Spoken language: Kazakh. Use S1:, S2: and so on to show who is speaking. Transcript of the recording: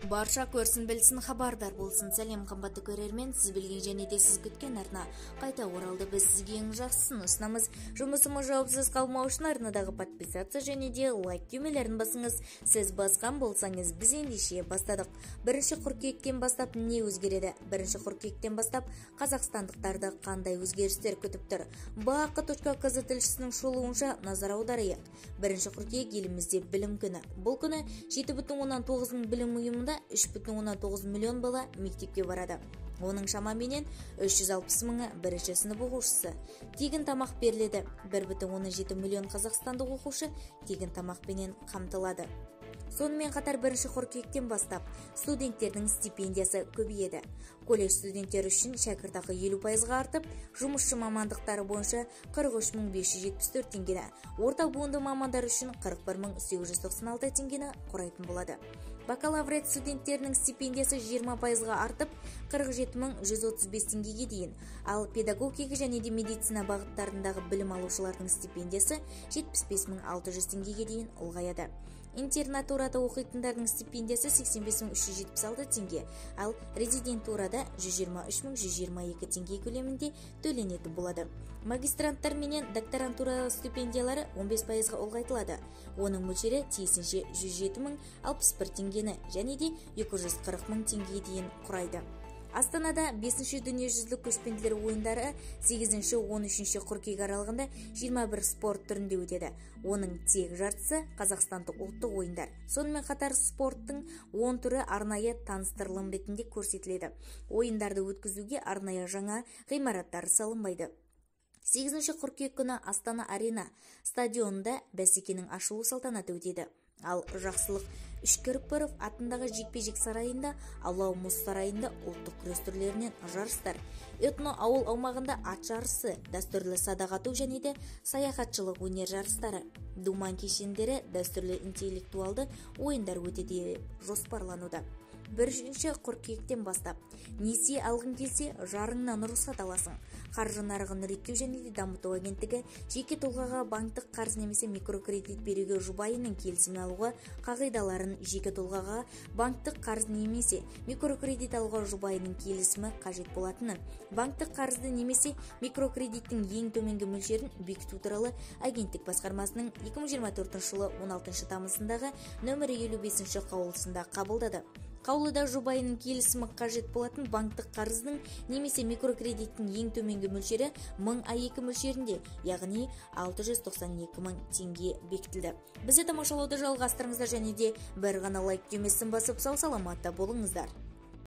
S1: Барша көрсін білсін, хабардар болсын. Сәлем қымбатты көрермен, сіз білген және де сіз күткен арна қайта оралды. Біз сізге ең жақсысын ұсынамыз. Жұмысымыз жауапсыз қалмау үшін арнадағы подписация және де лайк түймелерін басыңыз. Сіз басқан болсаңыз, біз ендеше бастадық. 1 қыркүйектен бастап не өзгереді? 1 қыркүйектен бастап қазақстандықтарды қандай өзгерістер күтіп тұр? Бақыт.кз тілшісінің шолуынша назар аударайық. 1 қыркүйек елімізде білім күні. Бұл күні 7,9 білім ұйымында 3,9 миллион бала мектепке барады. Оның шамаменен 360 мыңы бірінші сынып оқушысы. Тегін тамақ беріледі. 1,7 миллион қазақстандық оқушы тегін тамақпенен қамтылады. Сонымен қатар 1 қыркүйектен бастап студенттердің стипендиясы көбейеді. Колледж студенттері үшін шәкіртақы 50%-ға артып, жұмысшы мамандықтары бойынша 43.574 теңгені, орта буынды мамандар үшін 41.896 теңгені құрайтын болады. Бакалавриат студенттерінің стипендиясы 20%-ға артып, 47.135 теңгеге дейін, ал педагогика және де медицина бағыттарындағы білім алушылардың стипендиясы 75.600 теңгеге дейін ұлғаяды. Интернатурада оқитындардың стипендиясы 85.376 теңге, ал резидентурада 123.122 теңге көлемінде төленетін болады. Магистранттар менен докторантура стипендиялары 15%-ға ұлғайтылады. Оның мөлшері тиісінше 107.061 теңгені және де 240.000 теңгеге дейін құрайды. Астанада 5-ші дүниежүзілік көшпенділер ойындары 8-13 қыркүйек аралығында 21 спорт түрінде өтеді. Оның тек жартысы қазақстандық ұлттық ойындар. Сонымен қатар спорттың 10 түрі арнайы таныстырылым ретінде көрсетіледі. Ойындарды өткізуге арнайы жаңа ғимараттар салынбайды. 8-ші қыркүйек күні Астана Арена стадионында бәсекенің ашылу салтанаты өтеді. Ал Жақсылық Үшкіріпов атындағы жекпе-жек сарайында, Алау мұз сарайында ұлттық күрес түрлерінен жарыстар, этно ауыл аумағында ат жарысы, дәстүрлі садақ ату және де саяхатшылық өнер жарыстары, думан кешендері, дәстүрлі интеллектуалды ойындар өтеді жоспарлануда. 1 қыркүйектен бастап несие алғың келсе, жарыңнан рұқсат аласың. Қаржы нарығын реттеу және де дамыту агенттігі жеке тұлғаға банктік қарыз немесе микрокредит беруге жұбайының келісімін алуға қағидаларын, жеке тұлғаға банктік қарыз немесе микрокредит алуға жұбайының келісімі қажет болатынын, банктік қарызды немесе микрокредиттің ең төменгі мөлшерін бекіту туралы агенттік басқармасының 2024 жылы 16 тамызындағы нөмірі 55 қаулысында қабылдады. Қаулыда жұбайының келісімі қажет болатын банктік қарыздың немесе микрокредиттің ең төменгі мөлшері 1000 АЕК мөлшерінде, яғни 692.000 теңге бекітілді. Бізді тамашалауды жалғастырыңыздар және де бір ғана лайк түймесін басып сау саламатта болыңыздар.